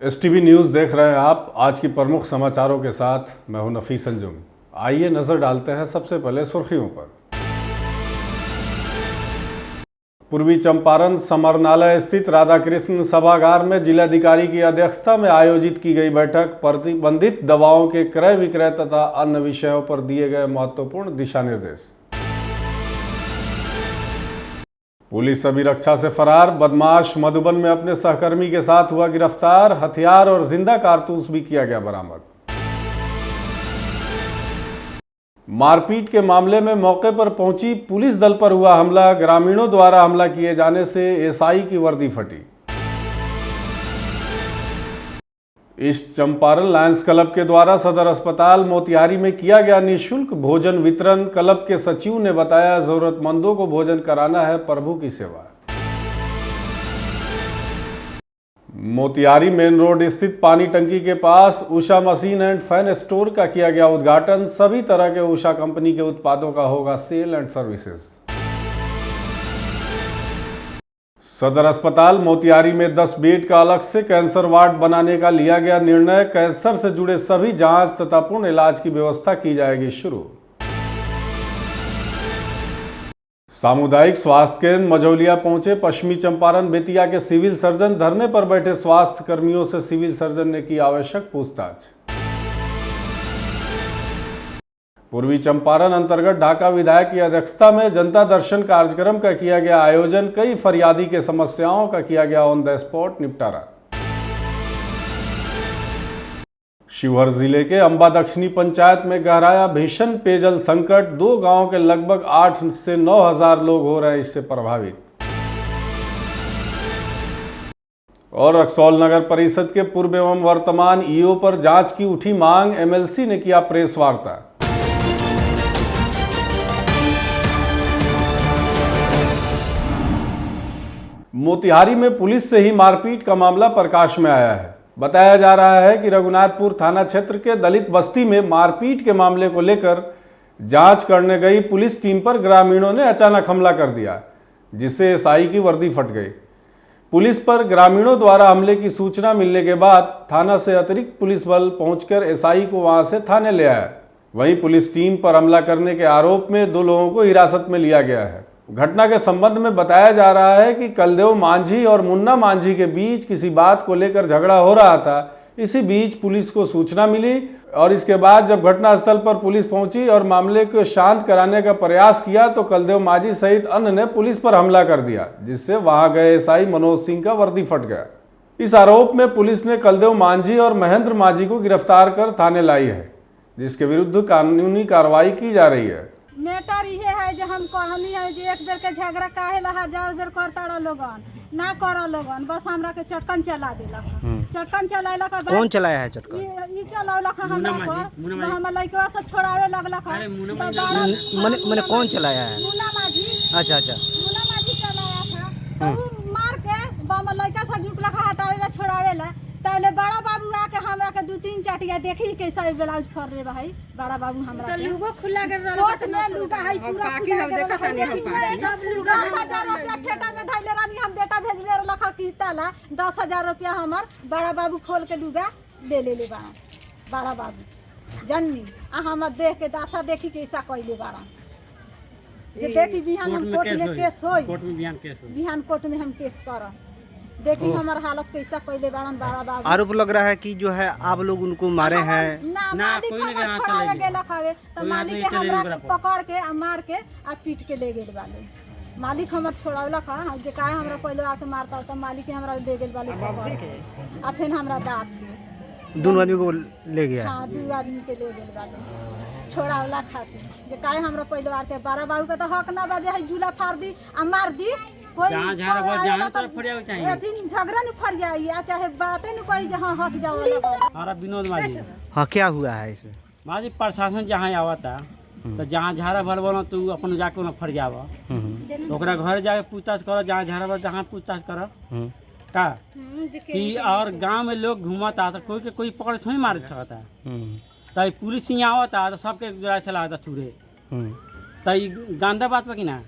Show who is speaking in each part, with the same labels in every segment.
Speaker 1: STV news देख रहे हैं आप। आज की प्रमुख समाचारों के साथ मैं हूं नफीस अंजुम। आइए नजर डालते हैं सबसे पहले सुर्खियों पर। पूर्वी चंपारण समरनालय स्थित राधाकृष्ण सभागार में जिलाधिकारी की अध्यक्षता में आयोजित की गई बैठक प्रतिबंधित दवाओं के क्रय विक्रय तथा अन्य विषयों पर दिए गए महत्वपूर्ण दिशा निर्देश। पुलिस अभिरक्षा से फरार बदमाश मधुबन में अपने सहकर्मी के साथ हुआ गिरफ्तार। हथियार और जिंदा कारतूस भी किया गया बरामद। मारपीट के मामले में मौके पर पहुंची पुलिस दल पर हुआ हमला। ग्रामीणों द्वारा हमला किए जाने से एसआई की वर्दी फटी। इस चंपारण लायंस क्लब के द्वारा सदर अस्पताल मोतिहारी में किया गया निःशुल्क भोजन वितरण। क्लब के सचिव ने बताया, जरूरतमंदों को भोजन कराना है प्रभु की सेवा। मोतिहारी मेन रोड स्थित पानी टंकी के पास Usha machine and fan store का किया गया उद्घाटन। सभी तरह के उषा कंपनी के उत्पादों का होगा सेल एंड सर्विसेज। सदर अस्पताल मोतिहारी में 10 बेड का अलग से कैंसर वार्ड बनाने का लिया गया निर्णय। कैंसर से जुड़े सभी जांच तथा पूर्ण इलाज की व्यवस्था की जाएगी शुरू। सामुदायिक स्वास्थ्य केंद्र मझौलिया पहुंचे पश्चिमी चंपारण बेतिया के सिविल सर्जन। धरने पर बैठे स्वास्थ्य कर्मियों से सिविल सर्जन ने की आवश्यक पूछताछ। पूर्वी चंपारण अंतर्गत ढाका विधायक की अध्यक्षता में जनता दर्शन कार्यक्रम का किया गया आयोजन। कई फरियादी के समस्याओं का किया गया ऑन द स्पॉट निपटारा। शिवहर जिले के अंबा दक्षिणी पंचायत में गहराया भीषण पेयजल संकट। 2 गांवों के लगभग 8 से 9 हजार लोग हो रहे हैं इससे प्रभावित। और रक्सौल नगर परिषद के पूर्व एवं वर्तमान ईओ पर जांच की उठी मांग। एमएलसी ने किया प्रेस वार्ता। मोतिहारी में पुलिस से ही मारपीट का मामला प्रकाश में आया है। बताया जा रहा है कि रघुनाथपुर थाना क्षेत्र के दलित बस्ती में मारपीट के मामले को लेकर जांच करने गई पुलिस टीम पर ग्रामीणों ने अचानक हमला कर दिया, जिससे एसआई की वर्दी फट गई। पुलिस पर ग्रामीणों द्वारा हमले की सूचना मिलने के बाद थाना से अतिरिक्त पुलिस बल पहुंचकर एसआई को वहां से थाने ले आया। वहीं पुलिस टीम पर हमला करने के आरोप में 2 लोगों को हिरासत में लिया गया है। घटना के संबंध में बताया जा रहा है कि कलदेव मांझी और मुन्ना मांझी के बीच किसी बात को लेकर झगड़ा हो रहा था। इसी बीच पुलिस को सूचना मिली और इसके बाद जब घटनास्थल पर पुलिस पहुंची और मामले को शांत कराने का प्रयास किया तो कलदेव मांझी सहित अन्य ने पुलिस पर हमला कर दिया, जिससे वहां गए एसआई मनोज सिंह का वर्दी फट गया। इस आरोप में पुलिस ने कलदेव मांझी और महेंद्र मांझी को गिरफ्तार कर थाने लाई है, जिसके विरुद्ध कानूनी कार्रवाई की जा रही है।
Speaker 2: मैटर ये है जो हम कहनी है जो एक बेर के झगड़ा काहे ला 1000 बेर करता लोगन ना करो लोगन, बस हमरा के चटकन चला देलक। चटकन चलाइला के बाद
Speaker 3: कौन चलाया है चटकन?
Speaker 2: ई चलावलक हमरा पर। हम लइकवा से छोड़ावे लगलक।
Speaker 3: मने कौन चलाया है?
Speaker 2: मुन्ना मांझी।
Speaker 3: अच्छा अच्छा,
Speaker 2: मुन्ना मांझी चलाया था। तो मार के बम लइका से झुकलक हटावे ला छोड़ावे ला। तले बड़ा बाबू आके हमरा के 2-3 चाटिया देखी कैसा ब्लाउज फर रे भाई। बड़ा बाबू हमरा तो लुगो खुला के कोट में लुगा है पूरा काकी हो देखत नहीं सब लुगा 10,000 रुपया ठेटा में धइले रानी। हम बेटा भेजले रखा किस्ताला 10,000 रुपया हमर बड़ा बाबू खोल के लुगा ले ले बड़ा बाबू जन्नी आ हम देख के दासा देखी कैसा कइले बड़ा जे देखी बिहान हम कोर्ट में केस होई। कोर्ट में बिहान कोर्ट में हम केस करब। देखी हमार हालत कैसा पहले बड़ा बाबू।
Speaker 3: आरोप लग रहा है कि जो है आप लोग उनको मारे हैं।
Speaker 2: ना कोई नहीं छोड़ावे गेला खावे तो मालिक के हमरा पकड़ के आ मार के आ पीट के ले गेल वाले। मालिक हमर छोड़ावला खा जे काहे हमरा पहले आके मारता तो मालिक के हमरा दे गेल वाले पकड़ के आ फिर हमरा दांत के
Speaker 3: 2 आदमी को ले गया।
Speaker 2: हां 2 आदमी के ले गेल वाले छोड़ावला खातिर जे काहे हमरा पहले आके बड़ा बाबू के तो हक ना बाजे है झूला फाड़ दी आ मार दी। जहाँ तो फरियाव चाहिए अथी झगड़ा न फरियाई चाहे बातें न कोई जहाँ हक जाओ।
Speaker 4: हमारा विनोद मांझी।
Speaker 3: हाँ, क्या हुआ है इसमें?
Speaker 4: मांझी प्रशासन जहाँ आवता तो जहाँ झाड़ा भर बनो तू अपन जाके ना फरियाव तो ओकरा घर जाके पूछताछ करो। जहाँ झाड़ा भर जहाँ पूछताछ करो का कि और गांव में लोग घूमता तो कोई के कोई पकड़ थोड़ी मार सकता। तो पुलिस यहाँ आवता तो सबके जरा चला चूरे तो गांधा बात बा कि ना।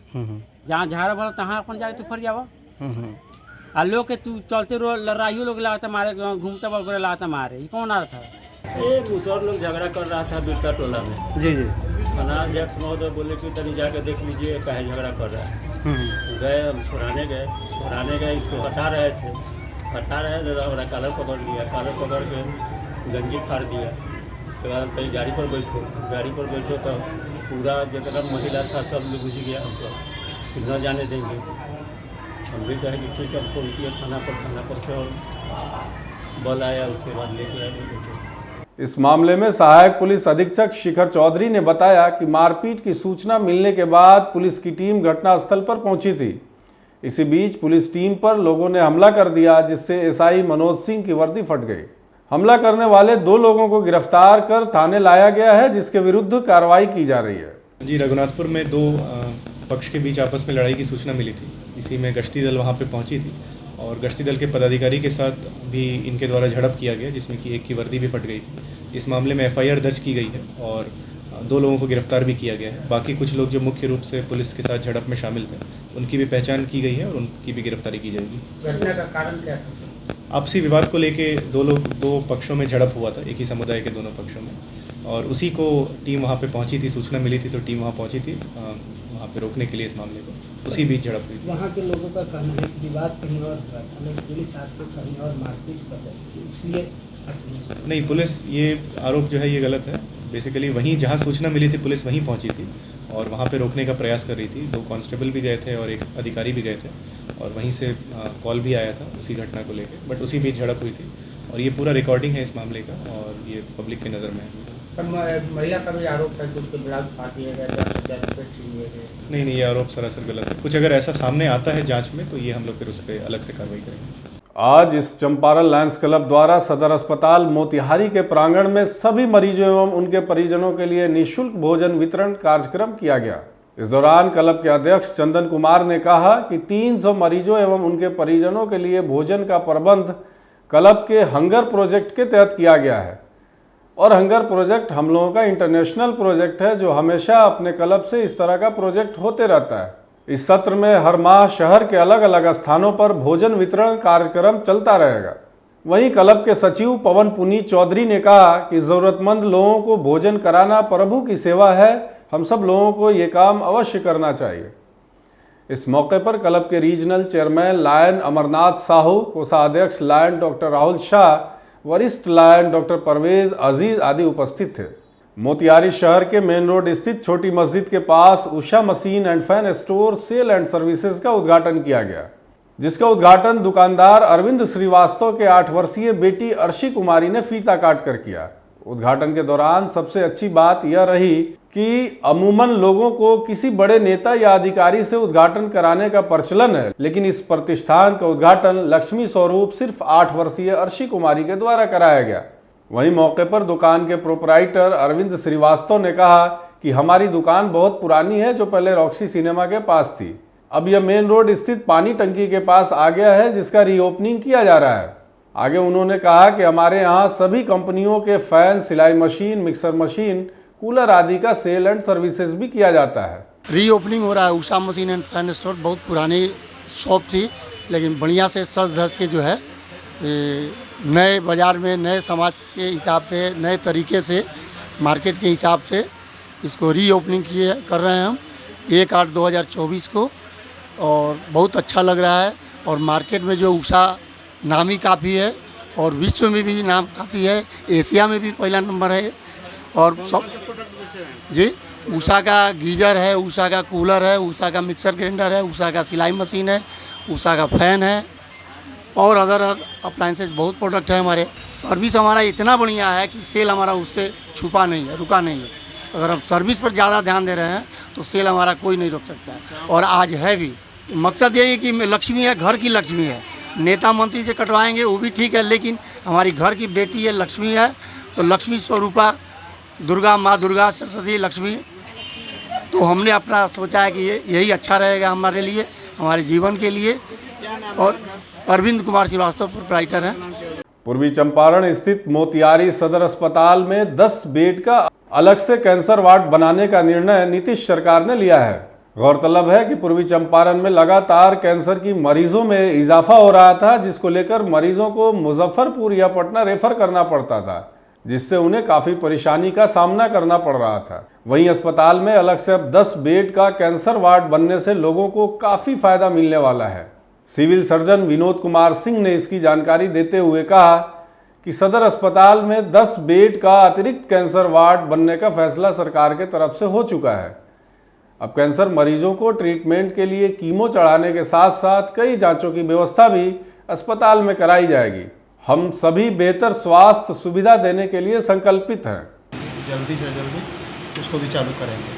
Speaker 4: जहाँ झाड़ा भर तहाँ अपन जाके तू फरियाव। आ लोग के तू चलते रो लड़ाइयों लोग लाता मारे, घूमता बल लाता मारे, ये कौन आ रहा था?
Speaker 5: ये मुसहर लोग झगड़ा कर रहा था बिरका टोला में।
Speaker 3: जी जी।
Speaker 5: थाना अध्यक्ष महोदय बोले कि तनी जाके देख लीजिए काहे झगड़ा कर रहा है। गए, हम छोड़ाने गए, इसको हटा रहे थे तो हमारा कॉलर पकड़ लिया, कॉलर पकड़ के गंजी फाड़ दिया। उसके बाद कहीं गाड़ी पर बैठो तो पूरा जितना महिला था सब लोग घुस गया, हमको कि न जाने देंगे। हम भी कहे कि ठीक है, फोन किया थाना पर से और बल आया, उसके बाद लेके आए।
Speaker 1: इस मामले में सहायक पुलिस अधीक्षक शिखर चौधरी ने बताया कि मारपीट की सूचना मिलने के बाद पुलिस की टीम घटनास्थल पर पहुंची थी। इसी बीच पुलिस टीम पर लोगों ने हमला कर दिया, जिससे एसआई मनोज सिंह की वर्दी फट गई। हमला करने वाले 2 लोगों को गिरफ्तार कर थाने लाया गया है, जिसके विरुद्ध कार्रवाई की जा रही है।
Speaker 6: जी, रघुनाथपुर में 2 पक्ष के बीच आपस में लड़ाई की सूचना मिली थी। इसी में गश्ती दल वहां पे पहुंची थी और गश्ती दल के पदाधिकारी के साथ भी इनके द्वारा झड़प किया गया, जिसमें कि एक की वर्दी भी फट गई थी। इस मामले में एफआईआर दर्ज की गई है और 2 लोगों को गिरफ्तार भी किया गया है। बाकी कुछ लोग जो मुख्य रूप से पुलिस के साथ झड़प में शामिल थे, उनकी भी पहचान की गई है और उनकी भी गिरफ्तारी की जाएगी।
Speaker 5: घटना का कारण क्या था?
Speaker 6: आपसी विवाद को लेके 2 पक्षों में झड़प हुआ था, एक ही समुदाय के दोनों पक्षों में, और उसी को टीम वहाँ पे पहुँची थी। सूचना मिली थी तो टीम वहाँ पहुँची थी वहाँ पे रोकने के लिए इस मामले को। उसी बीच झड़प हुई थी।
Speaker 7: वहाँ के लोगों का कहना है कि विवाद कहीं और हुआ था, लेकिन पुलिस आपको कहीं और मारपीट कर रही थी, इसलिए
Speaker 6: नहीं, पुलिस ये आरोप जो है ये गलत है। बेसिकली वहीं जहाँ सूचना मिली थी पुलिस वहीं पहुँची थी और वहाँ पे रोकने का प्रयास कर रही थी। 2 कांस्टेबल भी गए थे और एक अधिकारी भी गए थे और वहीं से कॉल भी आया था उसी घटना को लेकर, बट उसी बीच झड़प हुई थी और ये पूरा रिकॉर्डिंग है इस मामले का और ये पब्लिक की नज़र में है।
Speaker 7: महिला का भी आरोप है कि उसके ब्लाउज फाड़ दिए गए,
Speaker 6: नहीं, ये आरोप सरासर गलत है। कुछ अगर ऐसा सामने आता है जांच में तो ये हम लोग फिर उस पर अलग से कार्रवाई करेंगे।
Speaker 1: आज इस चंपारण लायंस क्लब द्वारा सदर अस्पताल मोतिहारी के प्रांगण में सभी मरीजों एवं उनके परिजनों के लिए निःशुल्क भोजन वितरण कार्यक्रम किया गया। इस दौरान क्लब के अध्यक्ष चंदन कुमार ने कहा कि 300 मरीजों एवं उनके परिजनों के लिए भोजन का प्रबंध क्लब के हंगर प्रोजेक्ट के तहत किया गया है और हंगर प्रोजेक्ट हम लोगों का इंटरनेशनल प्रोजेक्ट है, जो हमेशा अपने क्लब से इस तरह का प्रोजेक्ट होते रहता है। इस सत्र में हर माह शहर के अलग अलग स्थानों पर भोजन वितरण कार्यक्रम चलता रहेगा। वहीं क्लब के सचिव पवन पुनीत चौधरी ने कहा कि जरूरतमंद लोगों को भोजन कराना प्रभु की सेवा है, हम सब लोगों को ये काम अवश्य करना चाहिए। इस मौके पर क्लब के regional chairman lion Amarnath Sahu, कोषाध्यक्ष लायन डॉक्टर राहुल शाह, वरिष्ठ लायन डॉक्टर परवेज अजीज आदि उपस्थित थे। मोतिहारी शहर के मेन रोड स्थित छोटी मस्जिद के पास Usha machine and fan store sale and services का उद्घाटन किया गया, जिसका उद्घाटन दुकानदार अरविंद श्रीवास्तव के 8 वर्षीय बेटी अर्शी कुमारी ने फीता काट कर किया। उद्घाटन के दौरान सबसे अच्छी बात यह रही कि अमूमन लोगों को किसी बड़े नेता या अधिकारी से उद्घाटन कराने का प्रचलन है, लेकिन इस प्रतिष्ठान का उद्घाटन लक्ष्मी स्वरूप सिर्फ 8 वर्षीय अर्शी कुमारी के द्वारा कराया गया। वहीं मौके पर दुकान के प्रोपराइटर अरविंद श्रीवास्तव ने कहा कि हमारी दुकान बहुत पुरानी है, जो पहले रॉक्सी सिनेमा के पास थी, अब यह मेन रोड स्थित पानी टंकी के पास आ गया है, जिसका रीओपनिंग किया जा रहा है। आगे उन्होंने कहा कि हमारे यहाँ सभी कंपनियों के फैन, सिलाई मशीन, मिक्सर मशीन, कूलर आदि का सेल एंड सर्विसेज भी किया जाता है।
Speaker 8: रीओपनिंग हो रहा है। Usha machine and fan store बहुत पुरानी शॉप थी, लेकिन बढ़िया से सज धज के जो है नए बाज़ार में, नए समाज के हिसाब से, नए तरीके से, मार्केट के हिसाब से इसको रीओपनिंग कर रहे हैं हम 1/8/2024 को, और बहुत अच्छा लग रहा है। और मार्केट में जो उषा नामी काफ़ी है और विश्व में भी नाम काफ़ी है, एशिया में भी पहला नंबर है। और सब जी, उषा का गीजर है, उषा का कूलर है, उषा का मिक्सर ग्राइंडर है, उषा का सिलाई मशीन है, उषा का फ़ैन है और अदर अप्लाइंसेस बहुत प्रोडक्ट है हमारे। सर्विस हमारा इतना बढ़िया है कि सेल हमारा उससे छुपा नहीं है, रुका नहीं है। अगर हम सर्विस पर ज़्यादा ध्यान दे रहे हैं तो सेल हमारा कोई नहीं रोक सकता है, और आज है भी। मकसद यही है कि लक्ष्मी है, घर की लक्ष्मी है। नेता मंत्री से कटवाएंगे वो भी ठीक है, लेकिन हमारी घर की बेटी है, लक्ष्मी है, तो लक्ष्मी स्वरूपा दुर्गा, माँ दुर्गा, सरस्वती, लक्ष्मी, तो हमने अपना सोचा है कि यही अच्छा रहेगा हमारे लिए, हमारे जीवन के लिए। और अरविंद कुमार श्रीवास्तव प्रोपराइटर हैं।
Speaker 1: पूर्वी चंपारण स्थित मोतिहारी सदर अस्पताल में 10 बेड का अलग से कैंसर वार्ड बनाने का निर्णय नीतीश सरकार ने लिया है। गौरतलब है कि पूर्वी चंपारण में लगातार कैंसर की मरीजों में इजाफा हो रहा था, जिसको लेकर मरीजों को मुजफ्फरपुर या पटना रेफर करना पड़ता था, जिससे उन्हें काफी परेशानी का सामना करना पड़ रहा था। वहीं अस्पताल में अलग से अब 10 बेड का कैंसर वार्ड बनने से लोगों को काफी फायदा मिलने वाला है। सिविल सर्जन विनोद कुमार सिंह ने इसकी जानकारी देते हुए कहा कि सदर अस्पताल में 10 बेड का अतिरिक्त कैंसर वार्ड बनने का फैसला सरकार के तरफ से हो चुका है। अब कैंसर मरीजों को ट्रीटमेंट के लिए कीमो चढ़ाने के साथ साथ कई जांचों की व्यवस्था भी अस्पताल में कराई जाएगी। हम सभी बेहतर स्वास्थ्य सुविधा देने के लिए संकल्पित हैं।
Speaker 9: जल्दी से जल्दी उसको भी चालू करेंगे।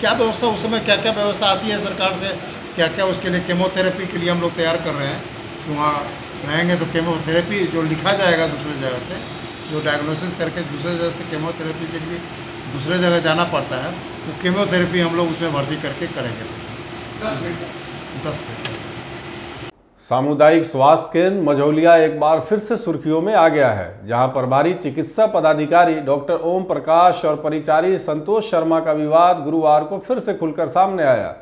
Speaker 9: क्या व्यवस्था उस समय क्या क्या व्यवस्था आती है सरकार से, क्या क्या उसके लिए केमोथेरेपी के लिए हम लोग तैयार कर रहे हैं। वहाँ रहेंगे तो केमोथेरेपी जो लिखा जाएगा दूसरी जगह से, जो डायग्नोसिस करके दूसरे जगह से केमोथेरेपी के लिए दूसरे जगह जाना पड़ता है, वो केमोथेरेपी हम लोग उसमें भर्ती करके करेंगे। 10 मिनट।
Speaker 1: सामुदायिक स्वास्थ्य केंद्र मझौलिया एक बार फिर से सुर्खियों में आ गया है, जहां प्रभारी चिकित्सा पदाधिकारी डॉक्टर ओम प्रकाश और परिचारी संतोष शर्मा का विवाद गुरुवार को फिर से खुलकर सामने आया।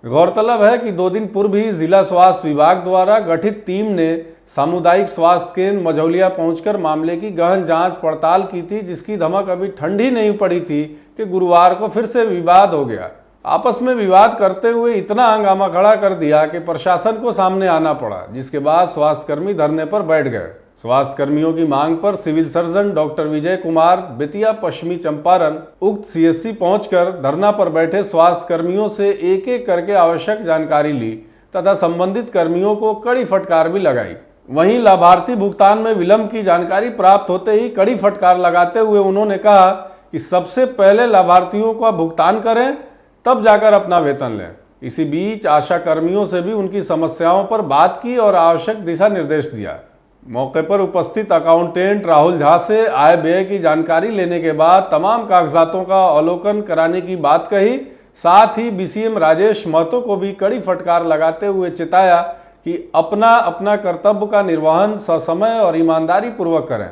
Speaker 1: गौरतलब है कि 2 दिन पूर्व ही जिला स्वास्थ्य विभाग द्वारा गठित टीम ने सामुदायिक स्वास्थ्य केंद्र मझौलिया पहुंचकर मामले की गहन जांच पड़ताल की थी, जिसकी धमक अभी ठंडी नहीं पड़ी थी कि गुरुवार को फिर से विवाद हो गया। आपस में विवाद करते हुए इतना हंगामा खड़ा कर दिया कि प्रशासन को सामने आना पड़ा, जिसके बाद स्वास्थ्यकर्मी धरने पर बैठ गए। स्वास्थ्यकर्मियों की मांग पर civil surgeon doctor Vijay Kumar Bettiah पश्चिमी चंपारण उक्त सीएससी पहुंचकर धरना पर बैठे स्वास्थ्यकर्मियों से एक एक करके आवश्यक जानकारी ली तथा संबंधित कर्मियों को कड़ी फटकार भी लगाई। वहीं लाभार्थी भुगतान में विलंब की जानकारी प्राप्त होते ही कड़ी फटकार लगाते हुए उन्होंने कहा कि सबसे पहले लाभार्थियों का भुगतान करें, तब जाकर अपना वेतन लें। इसी बीच आशा कर्मियों से भी उनकी समस्याओं पर बात की और आवश्यक दिशा निर्देश दिया। मौके पर उपस्थित अकाउंटेंट राहुल झा से आय व्यय की जानकारी लेने के बाद तमाम कागजातों का अवलोकन कराने की बात कही। साथ ही बीसीएम राजेश महतो को भी कड़ी फटकार लगाते हुए चिताया कि अपना अपना कर्तव्य का निर्वहन ससमय और ईमानदारी पूर्वक करें।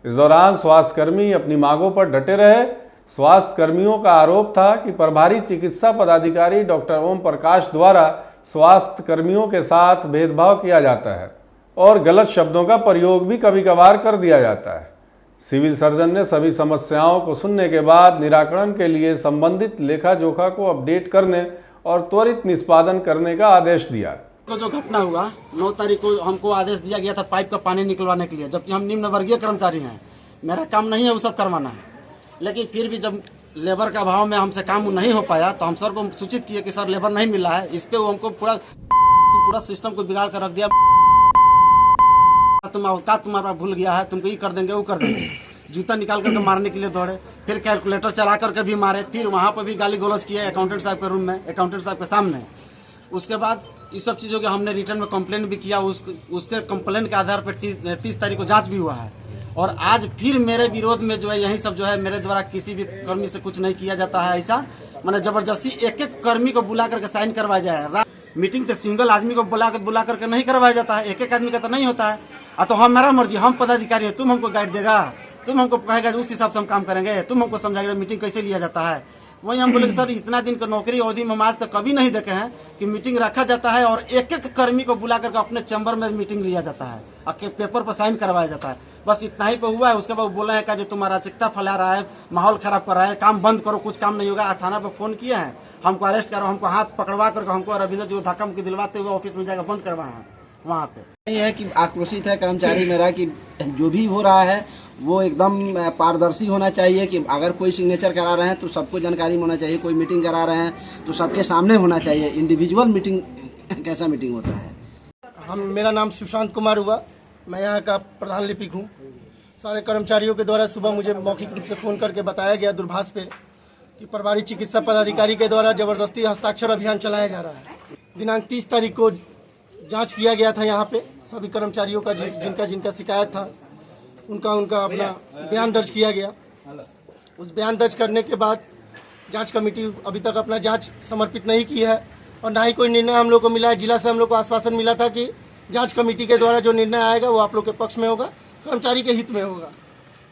Speaker 1: इस दौरान स्वास्थ्यकर्मी अपनी मांगों पर डटे रहे। स्वास्थ्य कर्मियों का आरोप था कि प्रभारी चिकित्सा पदाधिकारी डॉक्टर ओम प्रकाश द्वारा स्वास्थ्य कर्मियों के साथ भेदभाव किया जाता है और गलत शब्दों का प्रयोग भी कभी कभार कर दिया जाता है। सिविल सर्जन ने सभी समस्याओं को सुनने के बाद निराकरण के लिए संबंधित लेखा जोखा को अपडेट करने और त्वरित निष्पादन करने का आदेश दिया।
Speaker 10: को जो घटना हुआ 9 तारीख को हमको आदेश दिया गया था पाइप का पानी निकलवाने के लिए, जबकि हम निम्न वर्गीय कर्मचारी हैं, मेरा काम नहीं है वो सब करवाना है। लेकिन फिर भी जब लेबर का अभाव में हमसे काम नहीं हो पाया तो हम सर को सूचित किए कि सर लेबर नहीं मिल रहा है। इस पे वो हमको पूरा सिस्टम को बिगाड़ कर रख दिया। तुम्हारा भूल गया है, तुमको ये कर देंगे वो कर देंगे। जूता निकाल करके मारने के लिए दौड़े, फिर कैलकुलेटर चला करके भी मारे, फिर वहाँ पर भी गाली गलौज किया अकाउंटेंट साहब के रूम में, अकाउंटेंट साहब के सामने। उसके बाद इस सब चीज़ों के हमने रिटर्न में कंप्लेंट भी किया। उसके कंप्लेंट के आधार पर 30 तारीख को जांच भी हुआ है। और आज फिर मेरे विरोध में जो है यही सब जो है मेरे द्वारा किसी भी कर्मी से कुछ नहीं किया जाता है। ऐसा मैंने जबरदस्ती एक एक कर्मी को बुला करके साइन करवाया जाए। मीटिंग तो सिंगल आदमी को बुला करके नहीं करवाया जाता है, एक एक आदमी का तो नहीं होता है। तो हमारा मर्जी, हम पदाधिकारी हैं, तुम हमको गाइड देगा, तुम हमको कहेगा उस हिसाब से हम काम करेंगे, तुम हमको समझाएगा मीटिंग कैसे लिया जाता है। वही हम बोले सर इतना दिन का नौकरी अवधि में आज तक कभी नहीं देखे हैं कि मीटिंग रखा जाता है और एक एक कर्मी को बुला करके अपने चैम्बर में मीटिंग लिया जाता है और पेपर पर साइन करवाया जाता है। बस इतना ही पे हुआ है। उसके बाद बोले हैं कि जो तुम अराजकता फैला रहा है, माहौल खराब कर रहा है, काम बंद करो, कुछ काम नहीं होगा। थाना पर फोन किए हैं, हमको अरेस्ट करो, हमको हाथ पकड़वा करके हमको रविंद्र जो धक्का मुक्की दिलवाते हुए ऑफिस में जाकर बंद करवाए हैं। वहाँ पे ये है कि आक्रोशित है कर्मचारी मेरा कि जो भी हो रहा है वो एकदम पारदर्शी होना चाहिए कि अगर कोई सिग्नेचर करा रहे हैं तो सबको जानकारी होना चाहिए, कोई मीटिंग करा रहे हैं तो सबके सामने होना चाहिए। इंडिविजुअल मीटिंग कैसा मीटिंग होता है।
Speaker 7: मेरा नाम सुशांत कुमार हुआ, मैं यहाँ का प्रधान लिपिक हूँ। सारे कर्मचारियों के द्वारा सुबह मुझे मौखिक रूप से फ़ोन करके बताया गया दूरभाष पे कि प्रभारी चिकित्सा पदाधिकारी के द्वारा जबरदस्ती हस्ताक्षर अभियान चलाया जा रहा है। दिनांक 30 तारीख को जांच किया गया था यहाँ पे सभी कर्मचारियों का जिनका शिकायत था उनका अपना बयान दर्ज किया गया। उस बयान दर्ज करने के बाद जांच कमेटी अभी तक अपना जांच समर्पित नहीं की है और ना ही कोई निर्णय हम लोग को मिला है। जिला से हम लोग को आश्वासन मिला था कि जांच कमेटी के द्वारा जो निर्णय आएगा वो आप लोग के पक्ष में होगा, कर्मचारी के हित में होगा।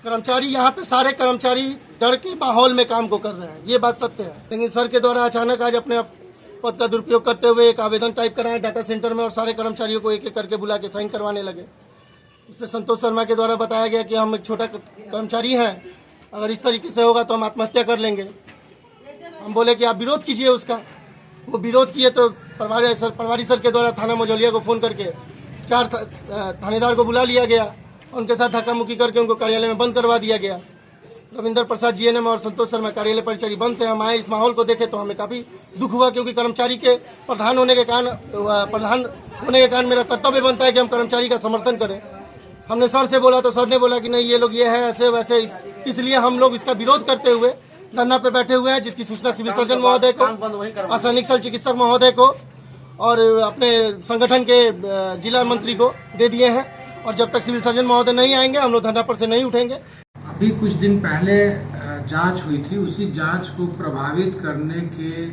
Speaker 7: कर्मचारी यहाँ पे सारे कर्मचारी डर के माहौल में काम को कर रहे हैं, ये बात सत्य है। लेकिन सर के द्वारा अचानक आज अपने पद का दुरुपयोग करते हुए एक आवेदन टाइप कराए डाटा सेंटर में और सारे कर्मचारियों को एक एक करके बुला के साइन करवाने लगे। उसमें संतोष शर्मा के द्वारा बताया गया कि हम एक छोटा कर्मचारी हैं, अगर इस तरीके से होगा तो हम आत्महत्या कर लेंगे। हम बोले कि आप विरोध कीजिए उसका। वो विरोध किए तो प्रभारी सर के द्वारा थाना मझौलिया को फ़ोन करके 4 थानेदार को बुला लिया गया। उनके साथ धक्का मुक्की करके उनको कार्यालय में बंद करवा दिया गया। रविंदर प्रसाद जीएनएम और संतोष शर्मा कार्यालय परिचारी बंद थे। हम आए, इस माहौल को देखे तो हमें काफ़ी दुख हुआ, क्योंकि कर्मचारी के प्रधान होने के कारण मेरा कर्तव्य बनता है कि हम कर्मचारी का समर्थन करें। हमने सर से बोला तो सर ने बोला कि नहीं, ये लोग ये है ऐसे वैसे, इसलिए हम लोग इसका विरोध करते हुए धरना पे बैठे हुए हैं, जिसकी सूचना सिविल सर्जन महोदय को, आसानिक शल्य चिकित्सक महोदय को और अपने संगठन के जिला मंत्री को दे दिए हैं। और जब तक सिविल सर्जन महोदय नहीं आएंगे हम लोग धरना पर से नहीं उठेंगे।
Speaker 11: अभी कुछ दिन पहले जांच हुई थी, उसी जांच को प्रभावित करने के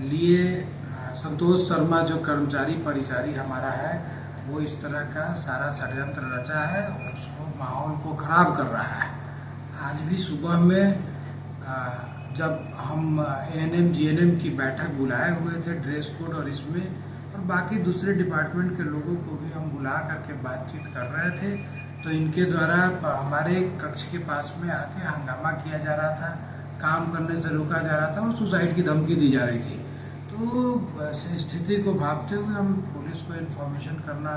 Speaker 11: लिए संतोष शर्मा जो कर्मचारी परिचारी हमारा है, वो इस तरह का सारा षड्यंत्र रचा है और उसको माहौल को खराब कर रहा है। आज भी सुबह में जब हम एएनएम जीएनएम की बैठक बुलाए हुए थे ड्रेस कोड और इसमें, और बाकी दूसरे डिपार्टमेंट के लोगों को भी हम बुला करके बातचीत कर रहे थे, तो इनके द्वारा हमारे कक्ष के पास में आके हंगामा किया जा रहा था, काम करने से रोका जा रहा था और सुसाइड की धमकी दी जा रही थी। तो स्थिति को भांपते हुए हम पुलिस को इन्फॉर्मेशन करना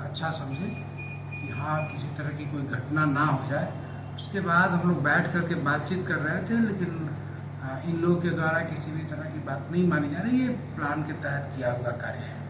Speaker 11: अच्छा समझे कि हाँ किसी तरह की कोई घटना ना हो जाए। उसके बाद हम लोग बैठ करके बातचीत कर रहे थे, लेकिन इन लोगों के द्वारा किसी भी तरह की बात नहीं मानी जा रही। ये प्लान के तहत किया हुआ कार्य है।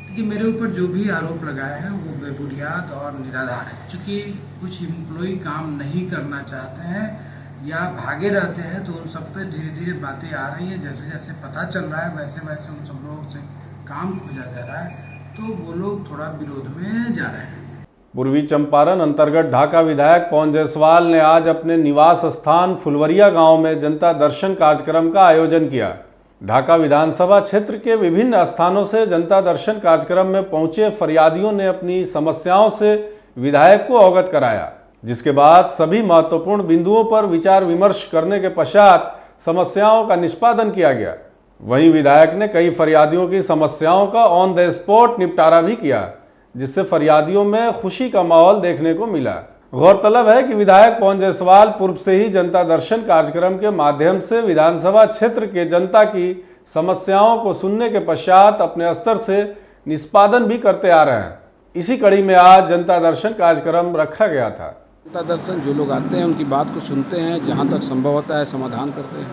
Speaker 11: कि मेरे ऊपर जो भी आरोप लगाए हैं वो बेबुनियाद और निराधार है। चूँकि कुछ एम्प्लॉय काम नहीं करना चाहते हैं या भागे रहते हैं, तो उन सब पे धीरे धीरे बातें आ रही हैं। जैसे जैसे पता चल रहा है वैसे वैसे उन सब लोगों से काम खोजा जा रहा है, तो वो लोग थोड़ा विरोध में जा रहे हैं।
Speaker 1: पूर्वी चंपारण अंतर्गत ढाका विधायक पवन जायसवाल ने आज अपने निवास स्थान फुलवरिया गांव में जनता दर्शन कार्यक्रम का आयोजन किया। ढाका विधानसभा क्षेत्र के विभिन्न स्थानों से जनता दर्शन कार्यक्रम में पहुंचे फरियादियों ने अपनी समस्याओं से विधायक को अवगत कराया, जिसके बाद सभी महत्वपूर्ण बिंदुओं पर विचार विमर्श करने के पश्चात समस्याओं का निष्पादन किया गया। वहीं विधायक ने कई फरियादियों की समस्याओं का ऑन द स्पॉट निपटारा भी किया, जिससे फरियादियों में खुशी का माहौल देखने को मिला। गौरतलब है कि विधायक पवन जायसवाल पूर्व से ही जनता दर्शन कार्यक्रम के माध्यम से विधानसभा क्षेत्र के जनता की समस्याओं को सुनने के पश्चात अपने स्तर से निष्पादन भी करते आ रहे हैं। इसी कड़ी में आज जनता दर्शन कार्यक्रम रखा गया था।
Speaker 12: जनता दर्शन जो लोग आते हैं उनकी बात को सुनते हैं, जहाँ तक संभव होता है समाधान करते हैं।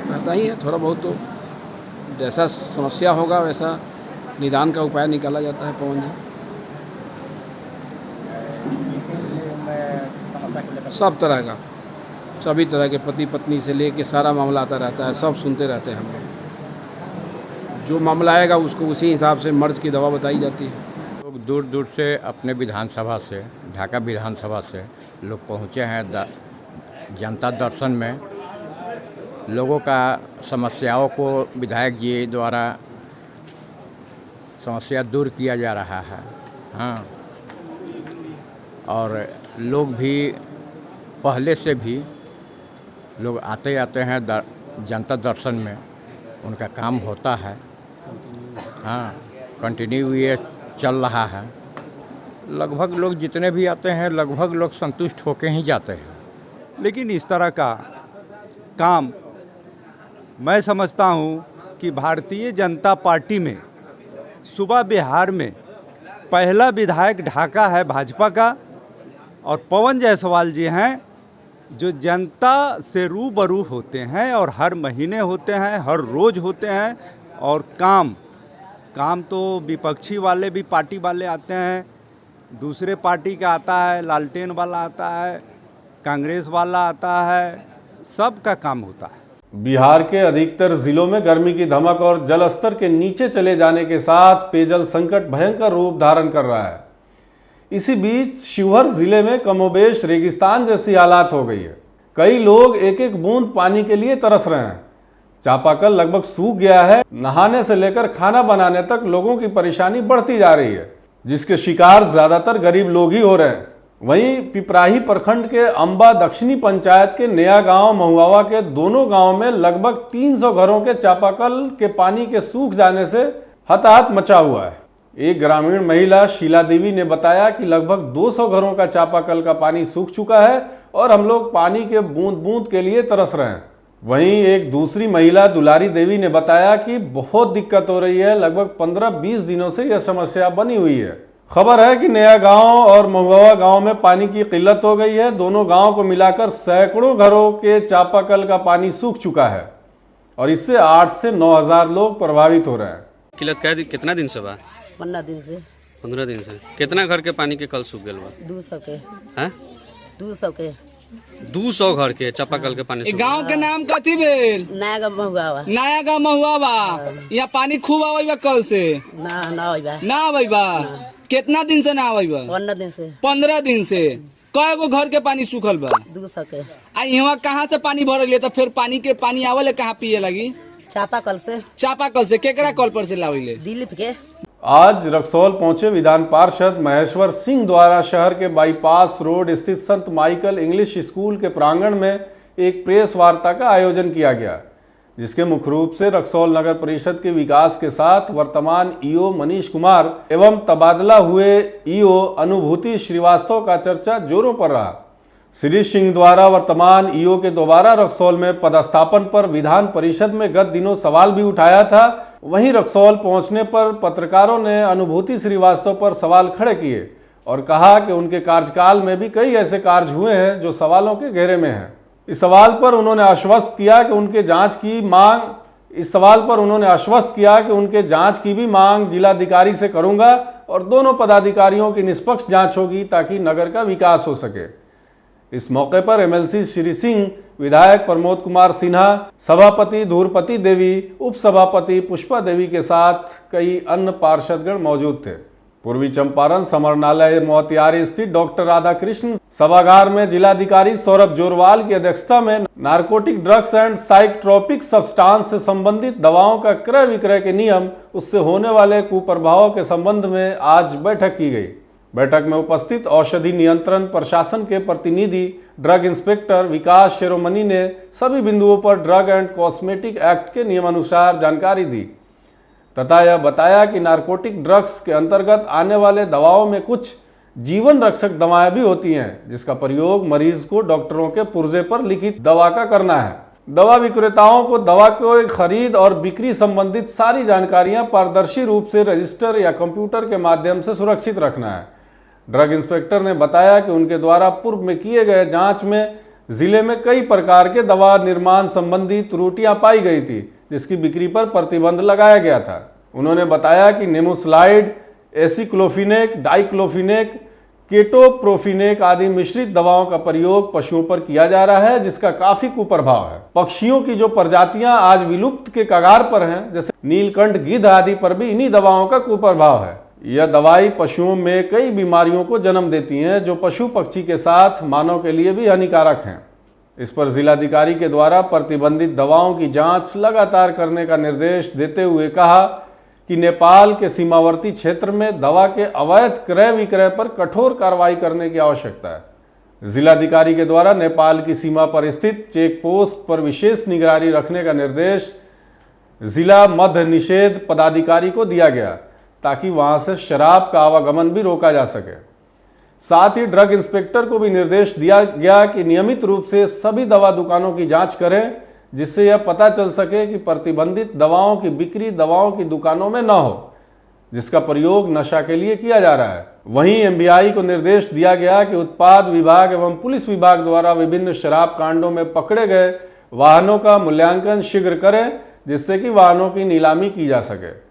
Speaker 12: रहता ही है थोड़ा बहुत, तो जैसा समस्या होगा वैसा निदान का उपाय निकाला जाता है। पवन जी सब तरह का, सभी तरह के पति पत्नी से लेके सारा मामला आता रहता है, सब सुनते रहते हैं हम लोग। जो मामला आएगा उसको उसी हिसाब से मर्ज की दवा बताई जाती है।
Speaker 13: लोग दूर दूर से अपने विधानसभा से, ढाका विधानसभा से लोग पहुँचे हैं जनता दर्शन में। लोगों का समस्याओं को विधायक जी द्वारा समस्या दूर किया जा रहा है। हाँ, और लोग भी पहले से भी लोग आते आते हैं जनता दर्शन में, उनका काम होता है। हाँ, कंटिन्यू ये चल रहा है। लगभग लोग जितने भी आते हैं लगभग लोग संतुष्ट होकर ही जाते हैं।
Speaker 14: लेकिन इस तरह का काम मैं समझता हूँ कि भारतीय जनता पार्टी में सूबा बिहार में पहला विधायक ढाका है भाजपा का, और पवन जायसवाल जी हैं जो जनता से रूबरू होते हैं और हर महीने होते हैं, हर रोज़ होते हैं। और काम तो विपक्षी वाले भी पार्टी वाले आते हैं, दूसरे पार्टी का आता है, लालटेन वाला आता है, कांग्रेस वाला आता है, सबका काम होता है।
Speaker 1: बिहार के अधिकतर जिलों में गर्मी की धमक और जल स्तर के नीचे चले जाने के साथ पेयजल संकट भयंकर रूप धारण कर रहा है। इसी बीच शिवहर जिले में कमोबेश रेगिस्तान जैसी हालात हो गई है। कई लोग एक एक बूंद पानी के लिए तरस रहे हैं। चापाकल लगभग सूख गया है। नहाने से लेकर खाना बनाने तक लोगों की परेशानी बढ़ती जा रही है। जिसके शिकार ज्यादातर गरीब लोग ही हो रहे हैं। वहीं पिपराही प्रखंड के अंबा दक्षिणी पंचायत के नया गांव महुआवा के दोनों गांव में लगभग 300 घरों के चापाकल के पानी के सूख जाने से हताहत मचा हुआ है। एक ग्रामीण महिला शीला देवी ने बताया कि लगभग 200 घरों का चापाकल का पानी सूख चुका है और हम लोग पानी के बूंद बूंद के लिए तरस रहे हैं। वहीं एक दूसरी महिला दुलारी देवी ने बताया कि बहुत दिक्कत हो रही है, लगभग 15-20 दिनों से यह समस्या बनी हुई है। खबर है कि नया गांव और महुआवा गांव में पानी की किल्लत हो गई है। दोनों गांव को मिलाकर सैकड़ों घरों के चापाकल का पानी सूख चुका है और इससे 8 से 9 हजार लोग प्रभावित हो रहे हैं।
Speaker 15: किल्लत कितना दिन से बा?
Speaker 16: 15 दिन से।
Speaker 15: 15 दिन से कितना घर के पानी के कल सूख गए बा?
Speaker 16: 200 के।
Speaker 15: हैं?
Speaker 16: 200 के।
Speaker 15: 200 घर के चापाकल के पानी।
Speaker 17: गांव के नाम कथी भेल?
Speaker 16: नया गांव महुआवा।
Speaker 17: नया गांव महुआवा। यहाँ पानी खूब आवे बा कल से?
Speaker 16: ना
Speaker 17: आवे बा। कितना दिन से ना आवे बा?
Speaker 16: 15 दिन से।
Speaker 17: 15 दिन से। कय गो घर के पानी सूखल बा?
Speaker 16: 200 के।
Speaker 17: यहाँ कहाँ से पानी भरल है? तो फिर पानी के पानी आवले कहाँ पिए लगी?
Speaker 16: चापाकल से।
Speaker 17: चापाकल से केकरा कल पर से लाविले?
Speaker 16: दिलीप के।
Speaker 1: आज रक्सौल पहुंचे विधान पार्षद महेश्वर सिंह द्वारा शहर के बाईपास रोड स्थित संत माइकल इंग्लिश स्कूल के प्रांगण में एक प्रेस वार्ता का आयोजन किया गया, जिसके मुख्य रूप से रक्सौल नगर परिषद के विकास के साथ वर्तमान ईओ मनीष कुमार एवं तबादला हुए ईओ अनुभूति श्रीवास्तव का चर्चा जोरों पर रहा। श्री सिंह द्वारा वर्तमान ईओ के दोबारा रक्सौल में पदस्थापन पर विधान परिषद में गत दिनों सवाल भी उठाया था। वहीं रक्सौल पहुंचने पर पत्रकारों ने अनुभूति श्रीवास्तव पर सवाल खड़े किए और कहा कि उनके कार्यकाल में भी कई ऐसे कार्य हुए हैं जो सवालों के घेरे में हैं। इस सवाल पर उन्होंने आश्वस्त किया कि उनके जांच की भी मांग जिलाधिकारी से करूंगा और दोनों पदाधिकारियों की निष्पक्ष जांच होगी ताकि नगर का विकास हो सके। इस मौके पर एमएलसी श्री सिंह, विधायक प्रमोद कुमार सिन्हा, सभापति धूरपति देवी, उप सभापति पुष्पा देवी के साथ कई अन्य पार्षदगण मौजूद थे। पूर्वी चंपारण समरनालय मोतिहारी स्थित डॉक्टर राधाकृष्ण सभागार में जिलाधिकारी सौरभ जोरवाल की अध्यक्षता में narcotic drugs and psychotropic substance से संबंधित दवाओं का क्रय विक्रय के नियम, उससे होने वाले कुप्रभावों के संबंध में आज बैठक की गई। बैठक में उपस्थित औषधि नियंत्रण प्रशासन के प्रतिनिधि ड्रग इंस्पेक्टर विकास शेरोमनी ने सभी बिंदुओं पर ड्रग एंड कॉस्मेटिक एक्ट के नियमानुसार जानकारी दी तथा यह बताया कि नारकोटिक ड्रग्स के अंतर्गत आने वाले दवाओं में कुछ जीवन रक्षक दवाएं भी होती हैं, जिसका प्रयोग मरीज को डॉक्टरों के पुर्जे पर लिखित दवा का करना है। दवा विक्रेताओं को दवा को खरीद और बिक्री संबंधित सारी जानकारियां पारदर्शी रूप से रजिस्टर या कंप्यूटर के माध्यम से सुरक्षित रखना है। ड्रग इंस्पेक्टर ने बताया कि उनके द्वारा पूर्व में किए गए जांच में जिले में कई प्रकार के दवा निर्माण संबंधी त्रुटियां पाई गई थी, जिसकी बिक्री पर प्रतिबंध लगाया गया था। उन्होंने बताया कि नेमोस्लाइड, एसिक्लोफिनेक, डाइक्लोफिनेक, केटोप्रोफिनेक आदि मिश्रित दवाओं का प्रयोग पशुओं पर किया जा रहा है, जिसका काफी कुप्रभाव है। पक्षियों की जो प्रजातियां आज विलुप्त के कगार पर हैं, जैसे नीलकंठ, गिद्ध आदि पर भी इन्हीं दवाओं का कुप्रभाव है। यह दवाई पशुओं में कई बीमारियों को जन्म देती हैं, जो पशु पक्षी के साथ मानव के लिए भी हानिकारक हैं। इस पर जिलाधिकारी के द्वारा प्रतिबंधित दवाओं की जांच लगातार करने का निर्देश देते हुए कहा कि नेपाल के सीमावर्ती क्षेत्र में दवा के अवैध क्रय विक्रय पर कठोर कार्रवाई करने की आवश्यकता है। जिलाधिकारी के द्वारा नेपाल की सीमा पर स्थित चेक पोस्ट पर विशेष निगरानी रखने का निर्देश जिला मद्य निषेध पदाधिकारी को दिया गया ताकि वहां से शराब का आवागमन भी रोका जा सके। साथ ही ड्रग इंस्पेक्टर को भी निर्देश दिया गया कि नियमित रूप से सभी दवा दुकानों की जांच करें, जिससे यह पता चल सके कि प्रतिबंधित दवाओं की बिक्री दवाओं की दुकानों में न हो, जिसका प्रयोग नशा के लिए किया जा रहा है। वहीं एमबीआई को निर्देश दिया गया कि उत्पाद विभाग एवं पुलिस विभाग द्वारा विभिन्न शराब कांडों में पकड़े गए वाहनों का मूल्यांकन शीघ्र करें, जिससे कि वाहनों की नीलामी की जा सके।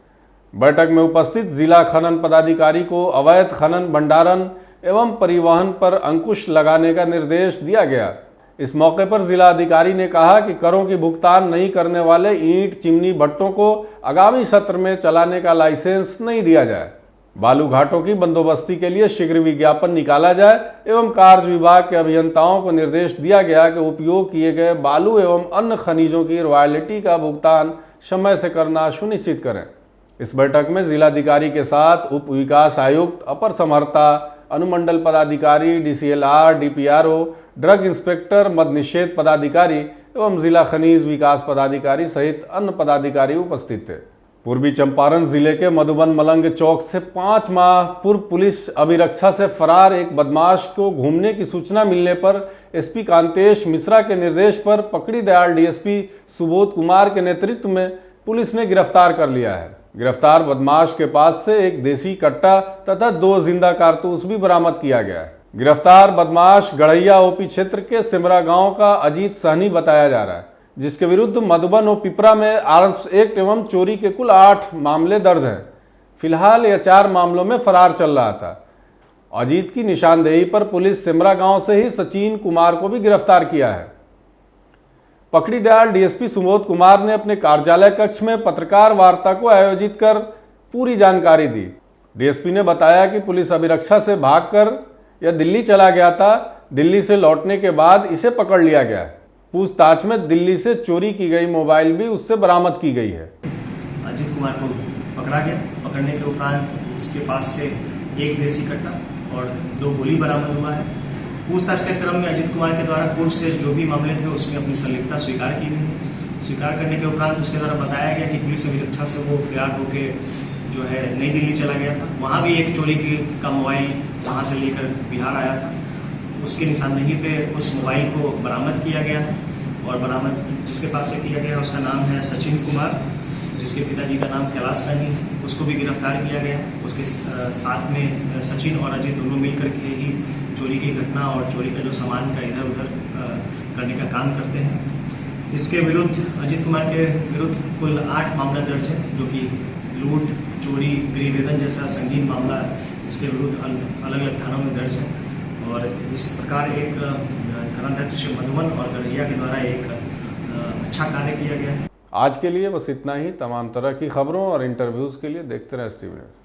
Speaker 1: बैठक में उपस्थित जिला खनन पदाधिकारी को अवैध खनन, भंडारण एवं परिवहन पर अंकुश लगाने का निर्देश दिया गया। इस मौके पर जिला अधिकारी ने कहा कि करों की भुगतान नहीं करने वाले ईंट चिमनी भट्टों को आगामी सत्र में चलाने का लाइसेंस नहीं दिया जाए। बालू घाटों की बंदोबस्ती के लिए शीघ्र विज्ञापन निकाला जाए एवं कार्य विभाग के अभियंताओं को निर्देश दिया गया कि उपयोग किए गए बालू एवं अन्य खनिजों की रॉयल्टी का भुगतान समय से करना सुनिश्चित करें। इस बैठक में जिलाधिकारी के साथ उप विकास आयुक्त, अपर समहर्ता, अनुमंडल पदाधिकारी, DCLR, DPRO, ड्रग इंस्पेक्टर, मद निषेध पदाधिकारी एवं जिला खनिज विकास पदाधिकारी सहित अन्य पदाधिकारी उपस्थित थे। पूर्वी चंपारण जिले के मधुबन मलंग चौक से 5 माह पूर्व पुलिस अभिरक्षा से फरार एक बदमाश को घूमने की सूचना मिलने पर SP कांतेश मिश्रा के निर्देश पर पकड़ी दयाल DSP सुबोध कुमार के नेतृत्व में पुलिस ने गिरफ्तार कर लिया है। गिरफ्तार बदमाश के पास से एक देसी कट्टा तथा 2 जिंदा कारतूस भी बरामद किया गया है। गिरफ्तार बदमाश गढ़ैया OP क्षेत्र के सिमरा गांव का अजीत सहनी बताया जा रहा है, जिसके विरुद्ध मधुबन और पिपरा में आर्म्स एक्ट एवं चोरी के कुल 8 मामले दर्ज हैं। फिलहाल यह 4 मामलों में फरार चल रहा था। अजीत की निशानदेही पर पुलिस सिमरा गांव से ही सचिन कुमार को भी गिरफ्तार किया है। पकड़ी दयाल DSP सुबोध कुमार ने अपने कार्यालय कक्ष में पत्रकार वार्ता को आयोजित कर पूरी जानकारी दी। DSP ने बताया कि पुलिस अभिरक्षा से भागकर यह दिल्ली चला गया था। दिल्ली से लौटने के बाद इसे पकड़ लिया गया। पूछताछ में दिल्ली से चोरी की गई मोबाइल भी उससे बरामद की गई है।
Speaker 18: अजीत कुमार को पकड़ा गया। पकड़ने के उपरांत उसके पास से एक देसी कट्टा और 2 गोली बरामद हुआ है। पूछताछ के क्रम में अजीत कुमार के द्वारा पूर्व से जो भी मामले थे उसमें अपनी संलिप्तता स्वीकार की गई है। स्वीकार करने के उपरांत उसके द्वारा बताया गया कि पुलिस अभिरक्षा से वो फरार होकर जो है नई दिल्ली चला गया था। वहाँ भी एक चोरी का मोबाइल वहाँ से लेकर बिहार आया था। उसकी निशानदेही पे उस मोबाइल को बरामद किया गया है और बरामद जिसके पास से किया गया उसका नाम है सचिन कुमार, जिसके पिताजी का नाम कैलाश सैनी। उसको भी गिरफ्तार किया गया। उसके साथ में सचिन और अजय दोनों मिलकर के ही चोरी की घटना और चोरी का जो सामान का इधर उधर करने का काम करते हैं। इसके विरुद्ध अजीत कुमार के विरुद्ध कुल 8 मामला दर्ज है, जो कि लूट, चोरी, गृहवेदन जैसा संगीन मामला इसके विरुद्ध अलग अलग थानों में दर्ज है। और इस प्रकार एक थानाध्यक्ष मधुबन और गढ़ैया के द्वारा एक अच्छा कार्य किया गया है।
Speaker 1: आज के लिए बस इतना ही। तमाम तरह की खबरों और इंटरव्यूज़ के लिए देखते रहें ST न्यूज़।